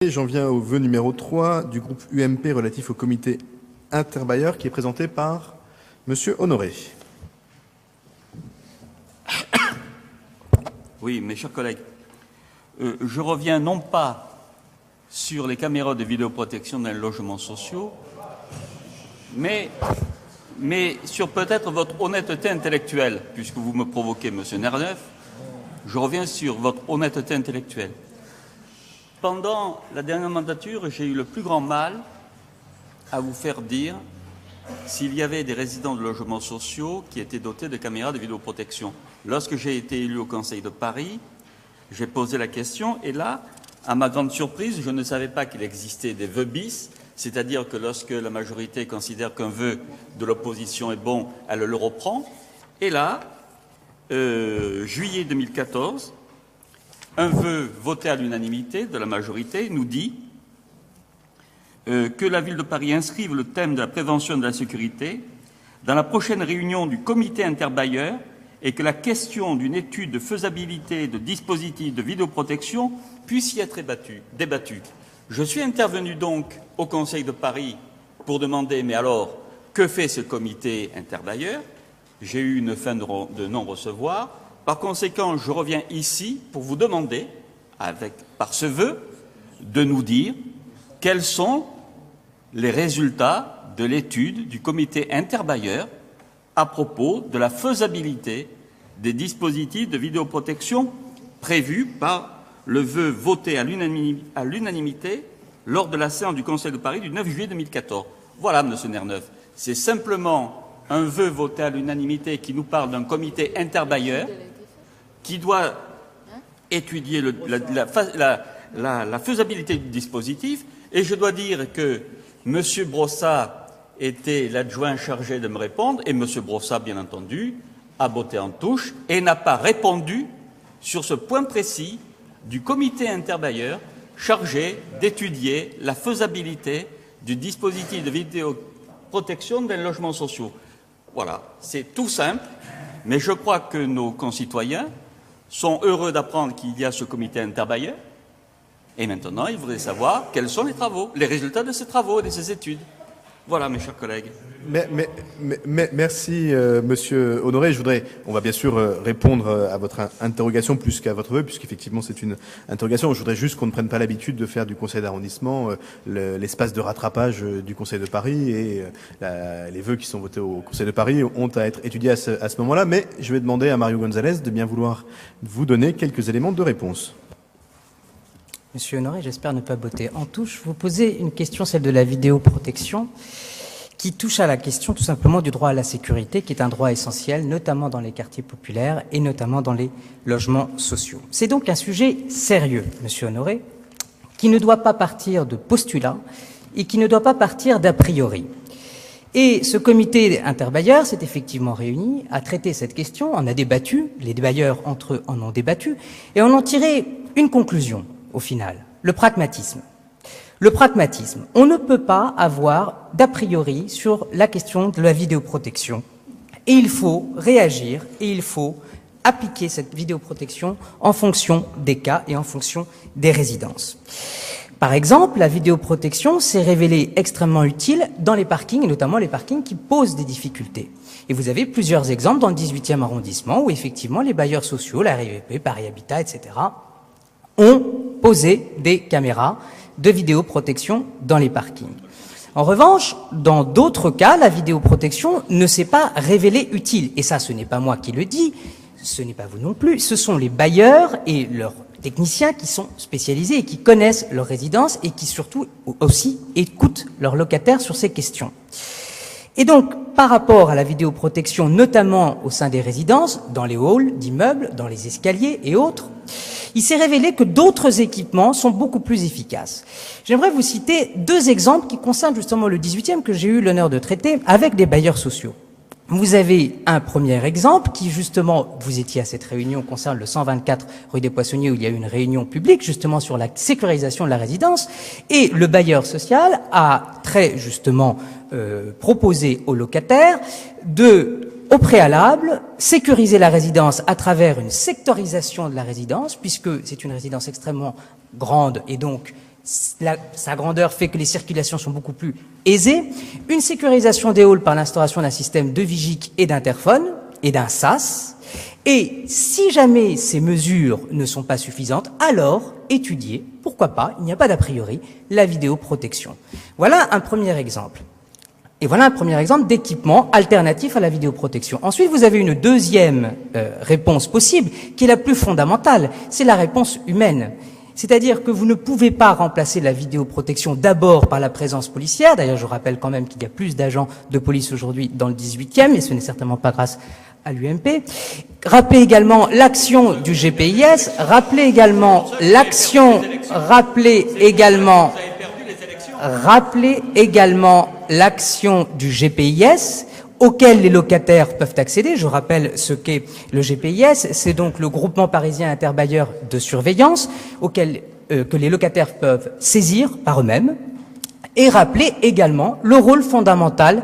J'en viens au vœu numéro 3 du groupe UMP relatif au comité interbailleur qui est présenté par Monsieur Honoré. Oui, mes chers collègues, je reviens non pas sur les caméras de vidéoprotection dans les logements sociaux, mais sur peut-être votre honnêteté intellectuelle, puisque vous me provoquez, Monsieur Nerneuf. Je reviens sur votre honnêteté intellectuelle. Pendant la dernière mandature, j'ai eu le plus grand mal à vous faire dire s'il y avait des résidents de logements sociaux qui étaient dotés de caméras de vidéoprotection. Lorsque j'ai été élu au Conseil de Paris, j'ai posé la question et là, à ma grande surprise, je ne savais pas qu'il existait des vœux bis, c'est-à-dire que lorsque la majorité considère qu'un vœu de l'opposition est bon, elle le reprend. Et là, juillet 2014, un vœu voté à l'unanimité de la majorité nous dit que la Ville de Paris inscrive le thème de la prévention de la sécurité dans la prochaine réunion du comité interbailleur et que la question d'une étude de faisabilité de dispositifs de vidéoprotection puisse y être débattue. Je suis intervenu donc au Conseil de Paris pour demander, mais alors, que fait ce comité interbailleur? J'ai eu une fin de non-recevoir. Par conséquent, je reviens ici pour vous demander, par ce vœu, de nous dire quels sont les résultats de l'étude du comité interbailleur à propos de la faisabilité des dispositifs de vidéoprotection prévus par le vœu voté à l'unanimité lors de la séance du Conseil de Paris du 9 juillet 2014. Voilà, Monsieur Nerneuf, c'est simplement un vœu voté à l'unanimité qui nous parle d'un comité interbailleur qui doit étudier la faisabilité du dispositif. Et je dois dire que M. Brossat était l'adjoint chargé de me répondre, et M. Brossat, bien entendu, a botté en touche et n'a pas répondu sur ce point précis du comité interbailleur chargé d'étudier la faisabilité du dispositif de vidéoprotection dans les logements sociaux. Voilà, c'est tout simple, mais je crois que nos concitoyens sont heureux d'apprendre qu'il y a ce comité interbailleur. Et maintenant, ils voudraient savoir quels sont les travaux, les résultats de ces travaux et de ces études. Voilà, mes chers collègues. Merci, Monsieur Honoré. On va bien sûr répondre à votre interrogation plus qu'à votre vœu, puisqu'effectivement c'est une interrogation. Je voudrais juste qu'on ne prenne pas l'habitude de faire du Conseil d'arrondissement l'espace de rattrapage du Conseil de Paris, et les vœux qui sont votés au Conseil de Paris ont à être étudiés à ce moment-là. Mais je vais demander à Mario Gonzalez de bien vouloir vous donner quelques éléments de réponse. Monsieur Honoré, j'espère ne pas botter en touche. Vous posez une question, celle de la vidéoprotection, qui touche à la question tout simplement du droit à la sécurité, qui est un droit essentiel, notamment dans les quartiers populaires et notamment dans les logements sociaux. C'est donc un sujet sérieux, Monsieur Honoré, qui ne doit pas partir de postulats et qui ne doit pas partir d'a priori. Et ce comité interbailleur s'est effectivement réuni, a traité cette question, en a débattu, les bailleurs entre eux en ont débattu, et en ont tiré une conclusion. Au final, le pragmatisme. Le pragmatisme. On ne peut pas avoir d'a priori sur la question de la vidéoprotection. Et il faut réagir et il faut appliquer cette vidéoprotection en fonction des cas et en fonction des résidences. Par exemple, la vidéoprotection s'est révélée extrêmement utile dans les parkings, et notamment les parkings qui posent des difficultés. Et vous avez plusieurs exemples dans le 18e arrondissement où effectivement les bailleurs sociaux, la RIVP, Paris Habitat, etc., ont posé des caméras de vidéoprotection dans les parkings. En revanche, dans d'autres cas, la vidéoprotection ne s'est pas révélée utile. Et ça, ce n'est pas moi qui le dis, ce n'est pas vous non plus, ce sont les bailleurs et leurs techniciens qui sont spécialisés et qui connaissent leurs résidences et qui surtout aussi écoutent leurs locataires sur ces questions. Et donc, par rapport à la vidéoprotection, notamment au sein des résidences, dans les halls d'immeubles, dans les escaliers et autres, il s'est révélé que d'autres équipements sont beaucoup plus efficaces. J'aimerais vous citer deux exemples qui concernent justement le 18e que j'ai eu l'honneur de traiter avec des bailleurs sociaux. Vous avez un premier exemple qui, justement, vous étiez à cette réunion, concerne le 124 rue des Poissonniers où il y a eu une réunion publique, justement, sur la sécurisation de la résidence. Et le bailleur social a très justement proposé aux locataires au préalable, sécuriser la résidence à travers une sectorisation de la résidence, puisque c'est une résidence extrêmement grande et donc sa grandeur fait que les circulations sont beaucoup plus aisées. Une sécurisation des halls par l'instauration d'un système de vigique et d'interphone et d'un SAS. Et si jamais ces mesures ne sont pas suffisantes, alors étudier, pourquoi pas, il n'y a pas d'a priori, la vidéoprotection. Voilà un premier exemple. Et voilà un premier exemple d'équipement alternatif à la vidéoprotection. Ensuite, vous avez une deuxième réponse possible, qui est la plus fondamentale, c'est la réponse humaine. C'est-à-dire que vous ne pouvez pas remplacer la vidéoprotection d'abord par la présence policière. D'ailleurs, je rappelle quand même qu'il y a plus d'agents de police aujourd'hui dans le 18e, et ce n'est certainement pas grâce à l'UMP. Rappelez également l'action du GPIS, rappelez également l'action du GPIS, auquel les locataires peuvent accéder. Je rappelle ce qu'est le GPIS, c'est donc le groupement parisien interbailleurs de surveillance, auquel que les locataires peuvent saisir par eux-mêmes, et rappeler également le rôle fondamental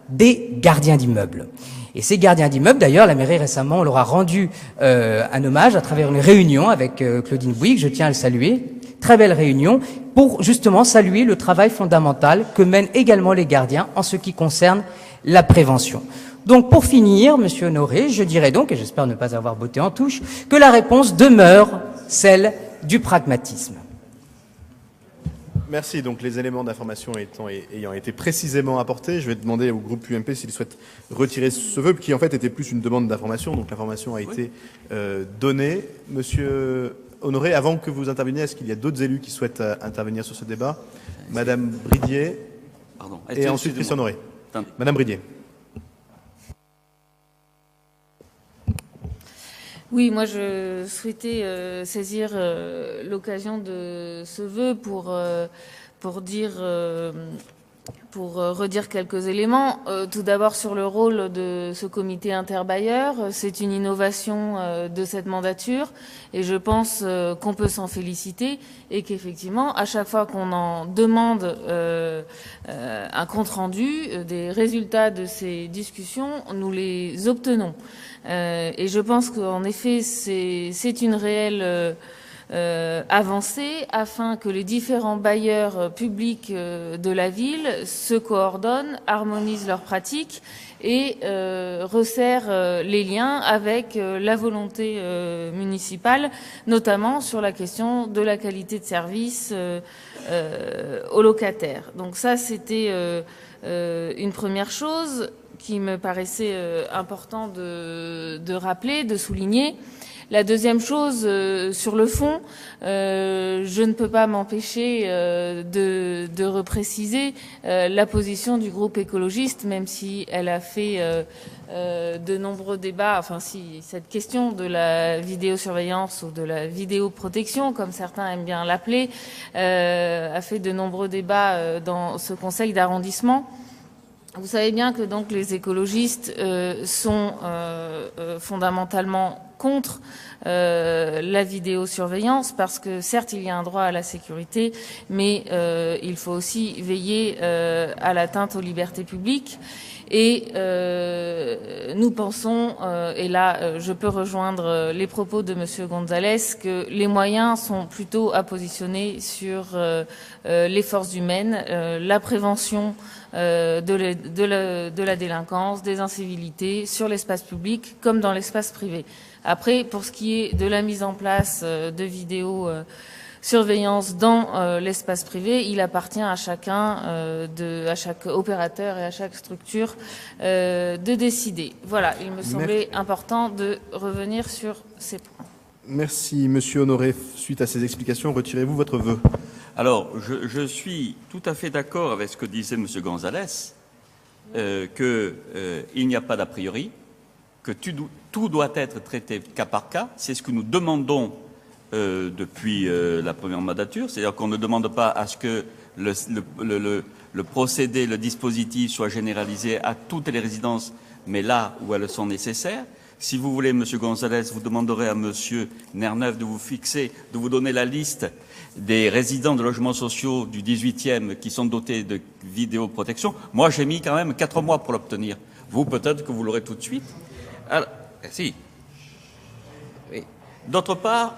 des gardiens d'immeubles. Et ces gardiens d'immeubles, d'ailleurs, la mairie récemment, on leur a rendu un hommage à travers une réunion avec Claudine Bouygues, je tiens à le saluer, très belle réunion, pour justement saluer le travail fondamental que mènent également les gardiens en ce qui concerne la prévention. Donc pour finir, Monsieur Honoré, je dirais donc, et j'espère ne pas avoir botté en touche, que la réponse demeure celle du pragmatisme. Merci. Donc les éléments d'information ayant été précisément apportés, je vais demander au groupe UMP s'il souhaite retirer ce vœu, qui en fait était plus une demande d'information. Donc l'information a été donnée. Monsieur Honoré, avant que vous interveniez, est-ce qu'il y a d'autres élus qui souhaitent intervenir sur ce débat? Madame Bridier. Pardon. Et ensuite Christian Honoré. Madame Bridier. Oui, moi je souhaitais saisir l'occasion de ce vœu pour redire quelques éléments. Tout d'abord sur le rôle de ce comité interbailleur. C'est une innovation de cette mandature et je pense qu'on peut s'en féliciter et qu'effectivement, à chaque fois qu'on en demande un compte-rendu des résultats de ces discussions, nous les obtenons. Et je pense qu'en effet, c'est une réelle avancée afin que les différents bailleurs publics de la ville se coordonnent, harmonisent leurs pratiques et resserrent les liens avec la volonté municipale, notamment sur la question de la qualité de service aux locataires. Donc ça, c'était une première chose qui me paraissait important de rappeler, de souligner. La deuxième chose, sur le fond, je ne peux pas m'empêcher de repréciser la position du groupe écologiste, même si elle a fait de nombreux débats, enfin si cette question de la vidéosurveillance ou de la vidéoprotection, comme certains aiment bien l'appeler, a fait de nombreux débats dans ce conseil d'arrondissement. Vous savez bien que donc les écologistes sont fondamentalement contre la vidéosurveillance parce que certes il y a un droit à la sécurité, mais il faut aussi veiller à l'atteinte aux libertés publiques. Et nous pensons, et là je peux rejoindre les propos de Monsieur Gonzalez, que les moyens sont plutôt à positionner sur les forces humaines, la prévention de la délinquance, des incivilités sur l'espace public comme dans l'espace privé. Après, pour ce qui est de la mise en place de vidéosurveillance dans l'espace privé, il appartient à chacun, à chaque opérateur et à chaque structure de décider. Voilà, il me semblait important de revenir sur ces points. Merci, Monsieur Honoré. Suite à ces explications, retirez-vous votre vœu? Alors, je suis tout à fait d'accord avec ce que disait M. Gonzalez, qu'il n'y a pas d'a priori, que tout doit être traité cas par cas. C'est ce que nous demandons depuis la première mandature, c'est-à-dire qu'on ne demande pas à ce que le procédé, le dispositif soit généralisé à toutes les résidences, mais là où elles sont nécessaires. Si vous voulez, M. Gonzalez, vous demanderez à M. Nerneuf de vous donner la liste des résidents de logements sociaux du 18e qui sont dotés de vidéoprotection. Moi, j'ai mis quand même 4 mois pour l'obtenir. Vous, peut-être que vous l'aurez tout de suite. Alors, si. Oui. D'autre part,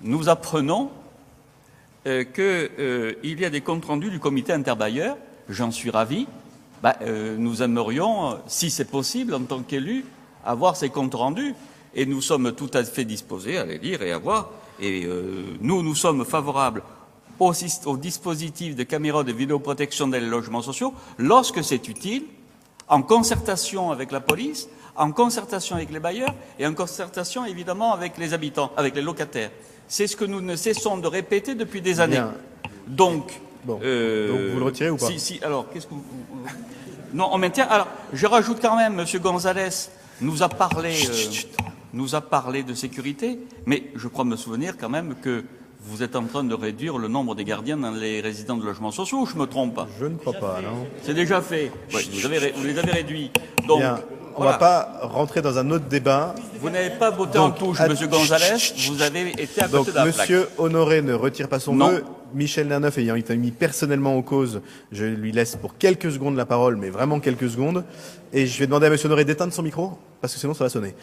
nous apprenons qu'il y a des comptes rendus du comité interbailleur. J'en suis ravi. Nous aimerions, si c'est possible, en tant qu'élus, avoir ces comptes rendus. Et nous sommes tout à fait disposés à les lire et à voir. Et nous sommes favorables au dispositif de caméras de vidéoprotection dans les logements sociaux lorsque c'est utile, en concertation avec la police, en concertation avec les bailleurs et en concertation évidemment avec les habitants, avec les locataires. C'est ce que nous ne cessons de répéter depuis des années. Bien. Donc Donc vous le retirez ou pas? Alors, qu'est-ce que vous... Non, on maintient. Alors, je rajoute quand même, M. Gonzalez nous a parlé de sécurité, mais je crois me souvenir quand même que vous êtes en train de réduire le nombre des gardiens dans les résidents de logements sociaux, ou je me trompe pas? Je ne crois pas, non. C'est déjà fait. Ouais, vous les avez réduits. Donc, Bien. On voilà. va pas rentrer dans un autre débat. Vous n'avez pas voté en touche, M. Gonzalez. Vous avez été à côté de la plaque. Monsieur Honoré ne retire pas son Non. vœu. Michel Lerneuf ayant été mis personnellement en cause, je lui laisse pour quelques secondes la parole, mais vraiment quelques secondes. Et je vais demander à Monsieur Honoré d'éteindre son micro, parce que sinon ça va sonner.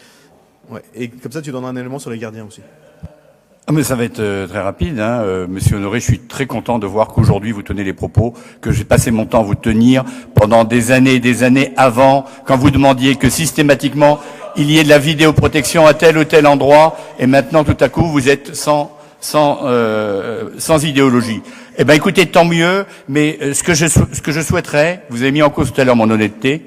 Ouais. Et comme ça, tu donneras un élément sur les gardiens aussi. Ah, mais ça va être très rapide, hein. Monsieur Honoré, je suis très content de voir qu'aujourd'hui vous tenez les propos que j'ai passé mon temps à vous tenir pendant des années et des années avant, quand vous demandiez que systématiquement il y ait de la vidéoprotection à tel ou tel endroit, et maintenant tout à coup vous êtes sans idéologie. Eh ben, écoutez, tant mieux. Mais ce que je souhaiterais, vous avez mis en cause tout à l'heure mon honnêteté.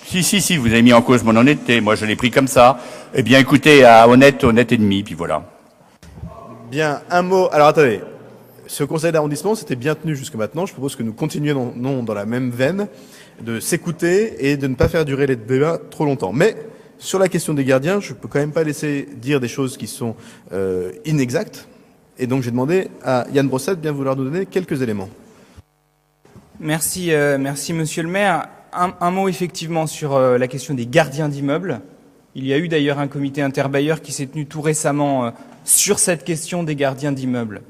Si, vous avez mis en cause mon honnêteté. Moi, je l'ai pris comme ça. Eh bien, écoutez, à honnête et demi, puis voilà. Bien, un mot. Alors attendez, ce conseil d'arrondissement, c'était bien tenu jusque maintenant. Je propose que nous continuions dans la même veine, de s'écouter et de ne pas faire durer les débats trop longtemps. Mais sur la question des gardiens, je peux quand même pas laisser dire des choses qui sont inexactes. Et donc j'ai demandé à Yann Brossat de bien vouloir nous donner quelques éléments. Merci, Monsieur le maire. Un mot effectivement sur la question des gardiens d'immeubles. Il y a eu d'ailleurs un comité interbailleur qui s'est tenu tout récemment sur cette question des gardiens d'immeubles.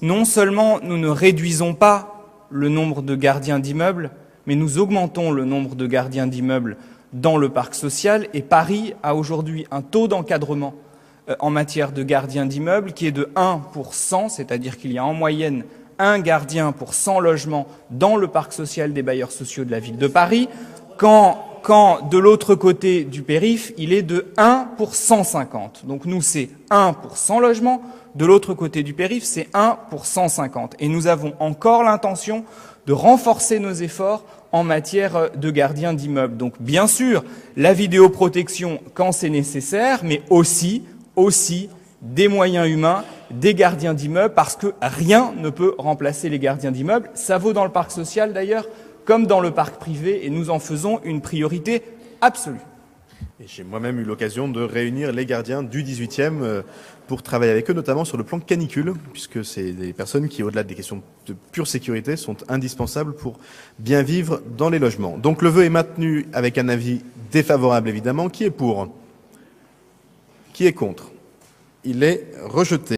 Non seulement nous ne réduisons pas le nombre de gardiens d'immeubles, mais nous augmentons le nombre de gardiens d'immeubles dans le parc social. Et Paris a aujourd'hui un taux d'encadrement en matière de gardiens d'immeubles qui est de 1 pour 100, c'est-à-dire qu'il y a en moyenne un gardien pour 100 logements dans le parc social des bailleurs sociaux de la ville de Paris, quand de l'autre côté du périph', il est de 1 pour 150. Donc nous, c'est 1 pour 100 logements. De l'autre côté du périph', c'est 1 pour 150. Et nous avons encore l'intention de renforcer nos efforts en matière de gardiens d'immeubles. Donc bien sûr, la vidéoprotection quand c'est nécessaire, mais aussi des moyens humains, des gardiens d'immeubles, parce que rien ne peut remplacer les gardiens d'immeubles. Ça vaut dans le parc social d'ailleurs, comme dans le parc privé, et nous en faisons une priorité absolue. Et j'ai moi-même eu l'occasion de réunir les gardiens du 18e pour travailler avec eux, notamment sur le plan canicule, puisque c'est des personnes qui, au-delà des questions de pure sécurité, sont indispensables pour bien vivre dans les logements. Donc le vœu est maintenu avec un avis défavorable, évidemment. Qui est pour? Qui est contre? Il est rejeté.